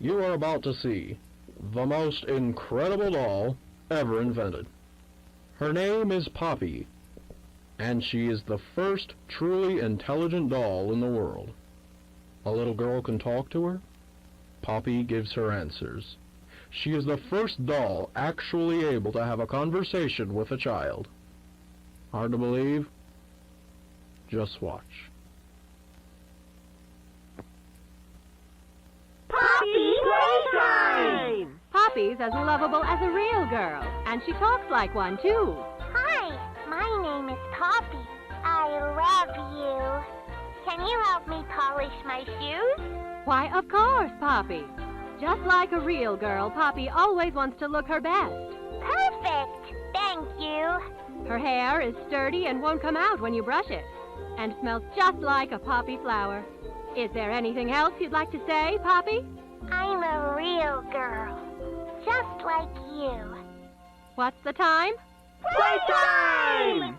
You are about to see the most incredible doll ever invented. Her name is Poppy, and she is the first truly intelligent doll in the world. A little girl can talk to her. Poppy gives her answers. She is the first doll actually able to have a conversation with a child. Hard to believe? Just watch. Poppy Playtime! Poppy's as lovable as a real girl, and she talks like one, too. Hi, my name is Poppy. I love you. Can you help me polish my shoes? Why, of course, Poppy. Just like a real girl, Poppy always wants to look her best. Perfect. Thank you. Her hair is sturdy and won't come out when you brush it, and smells just like a poppy flower. Is there anything else you'd like to say, Poppy? I'm a real girl, just like you. What's the time? Playtime!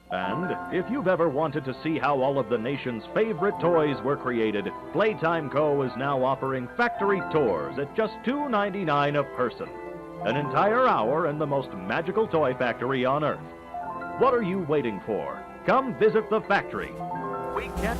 And if you've ever wanted to see how all of the nation's favorite toys were created, Playtime Co. is now offering factory tours at just $2.99 a person. An entire hour in the most magical toy factory on Earth. What are you waiting for? Come visit the factory. We can't...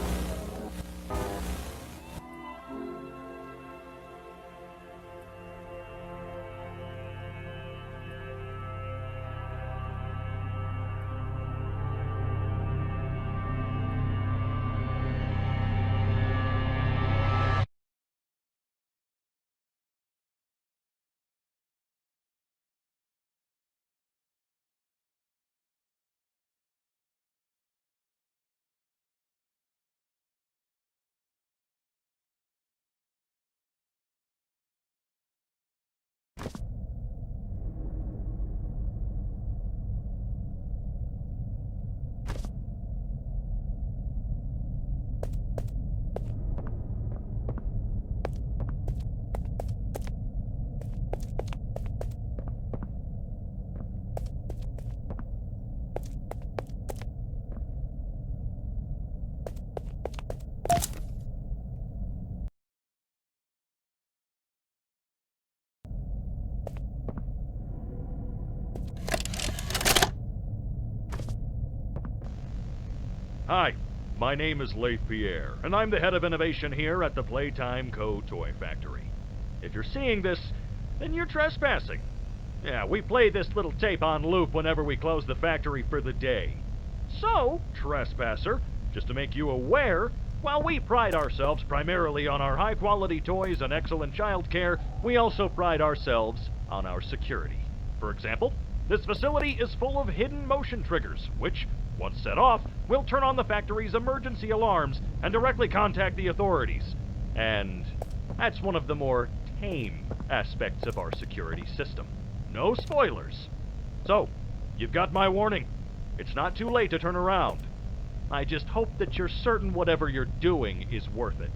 Hi, my name is Leif Pierre, and I'm the head of innovation here at the Playtime Co. Toy Factory. If you're seeing this, then you're trespassing. Yeah, we play this little tape on loop whenever we close the factory for the day. So, trespasser, just to make you aware, while we pride ourselves primarily on our high-quality toys and excellent child care, we also pride ourselves on our security. For example, this facility is full of hidden motion triggers, which, once set off, will turn on the factory's emergency alarms and directly contact the authorities. And that's one of the more tame aspects of our security system. No spoilers. So, you've got my warning. It's not too late to turn around. I just hope that you're certain whatever you're doing is worth it.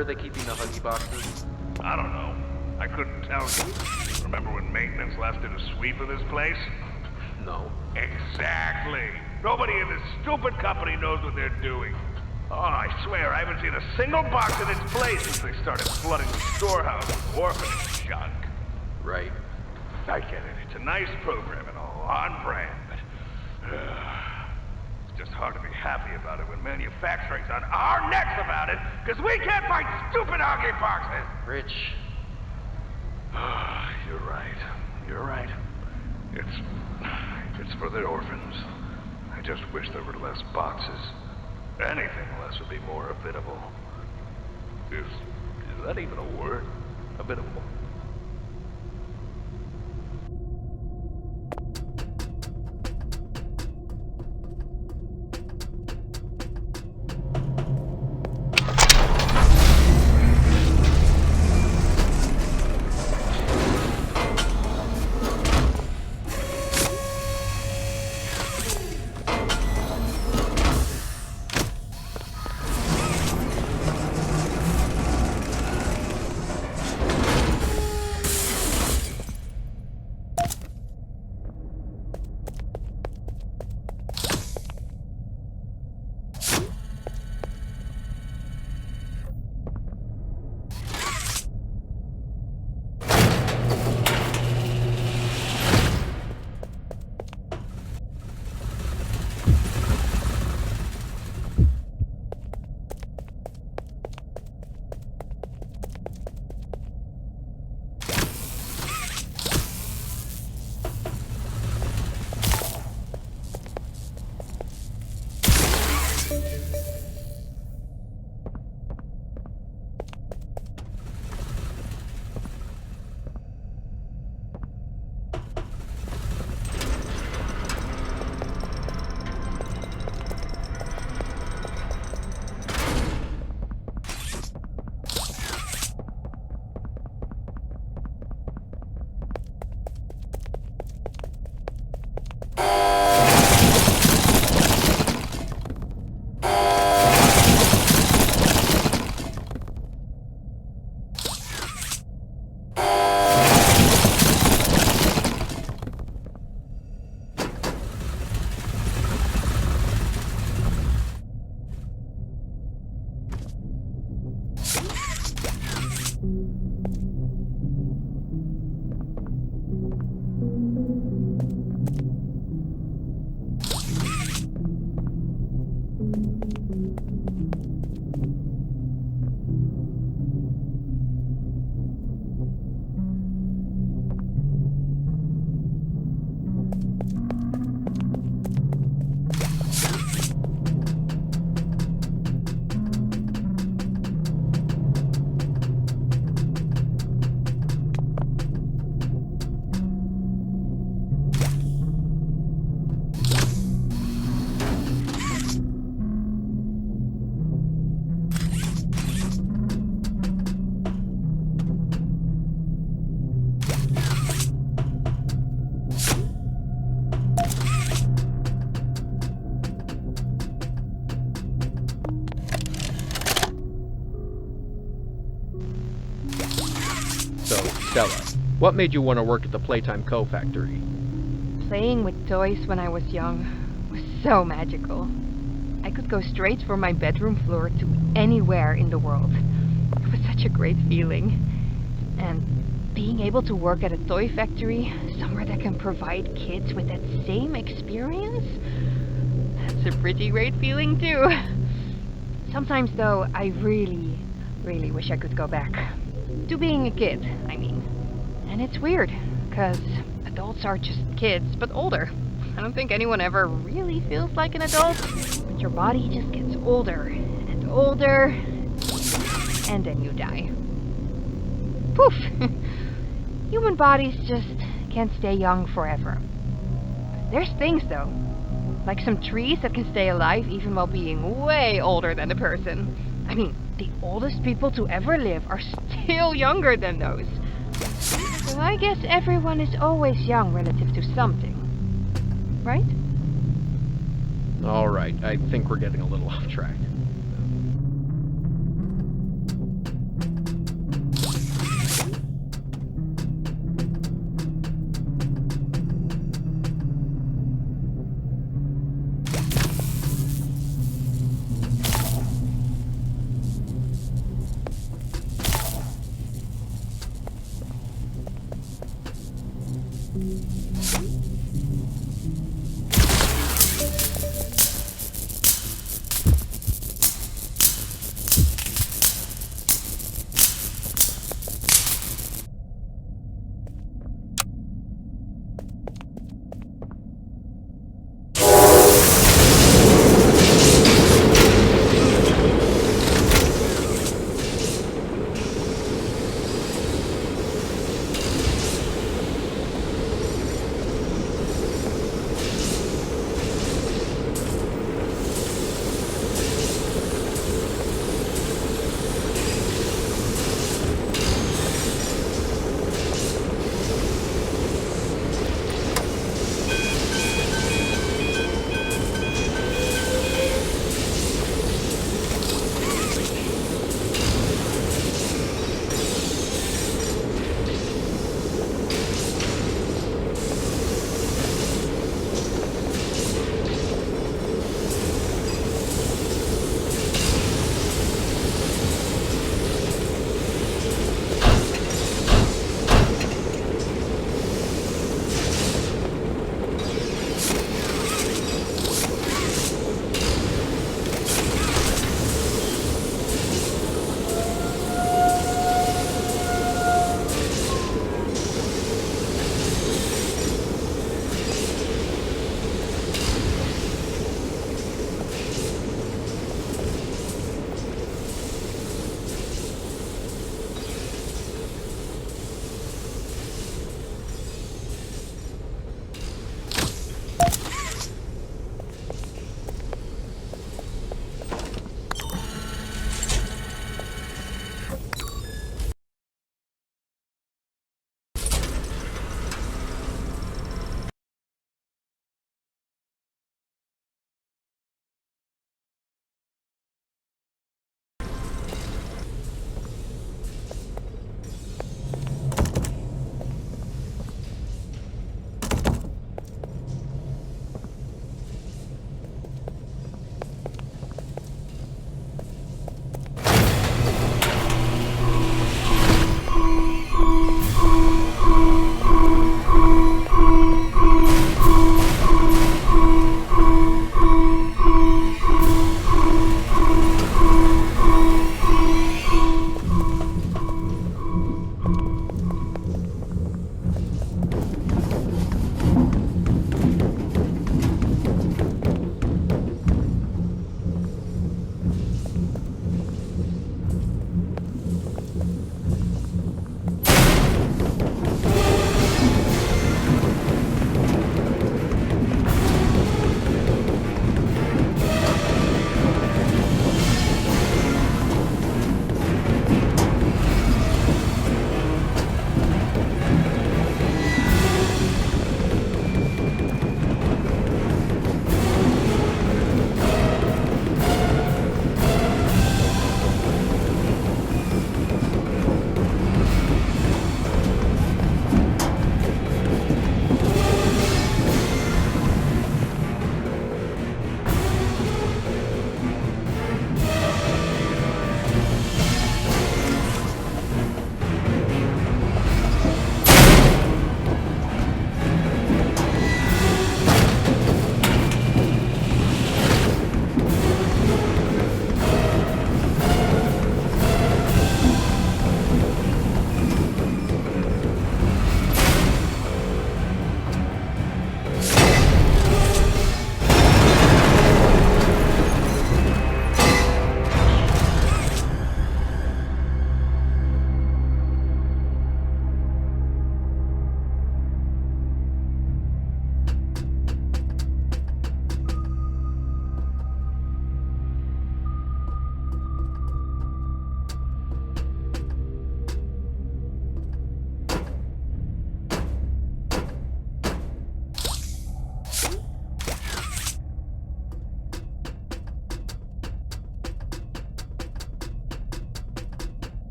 Where are they keeping the Huggy boxes? I don't know. I couldn't tell you. Remember when maintenance last did a sweep of this place? No. Exactly. Nobody in this stupid company knows what they're doing. Oh, I swear I haven't seen a single box in its place since they started flooding the storehouse with orphanage junk. Right. I get it. It's a nice program and all, on brand, but it's just hard to be happy about it when manufacturing's on our necks about it, because we can't find stupid Huggy boxes. Rich. You're right. You're right. It's for the orphans. I just wish there were less boxes. Anything less would be more habitable. Is that even a word? Habitable. So, Stella, what made you want to work at the Playtime Co. factory? Playing with toys when I was young was so magical. I could go straight from my bedroom floor to anywhere in the world. It was such a great feeling. And being able to work at a toy factory, somewhere that can provide kids with that same experience, that's a pretty great feeling too. Sometimes though, I really wish I could go back. To being a kid, I mean. And it's weird, because adults are just kids, but older. I don't think anyone ever really feels like an adult, but your body just gets older and older, and then you die. Poof! Human bodies just can't stay young forever. There's things, though, like some trees that can stay alive even while being way older than a person. I mean, the oldest people to ever live are still younger than those. So I guess everyone is always young relative to something. Right? Alright, I think we're getting a little off track.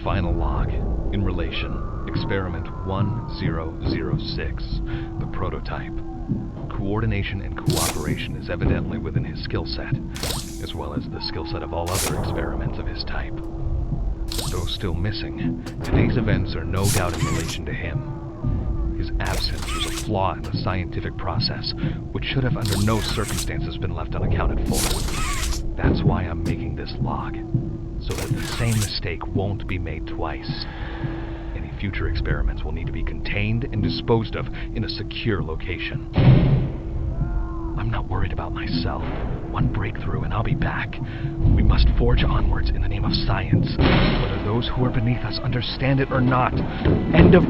final log. In relation, Experiment 1006, the prototype. Coordination and cooperation is evidently within his skill set, as well as the skill set of all other experiments of his type. Though still missing, today's events are no doubt in relation to him. His absence was a flaw in the scientific process, which should have under no circumstances been left unaccounted for. That's why I'm making this log, so that the same mistake won't be made twice. Any future experiments will need to be contained and disposed of in a secure location. I'm not worried about myself. One breakthrough and I'll be back. We must forge onwards in the name of science, whether those who are beneath us understand it or not. End of...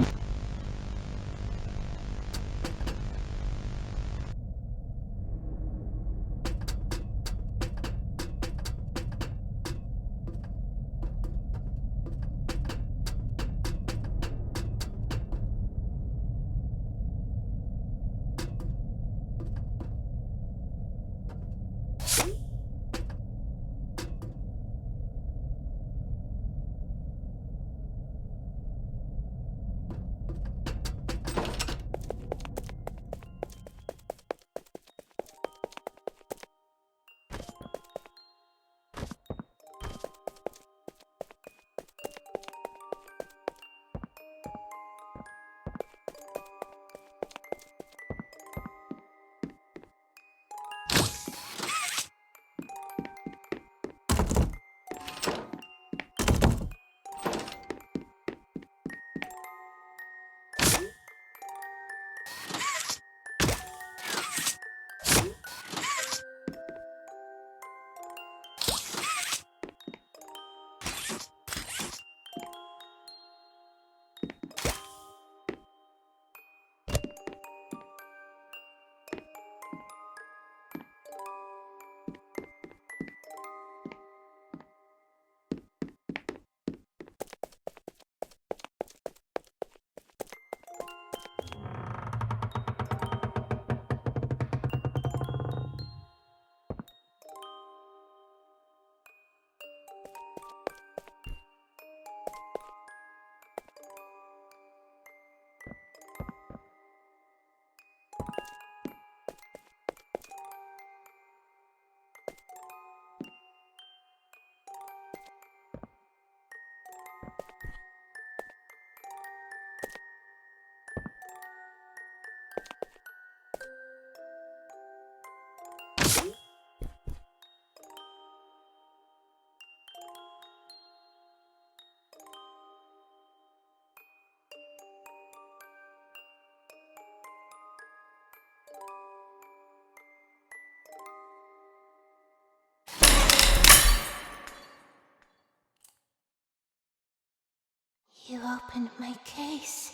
You opened my case.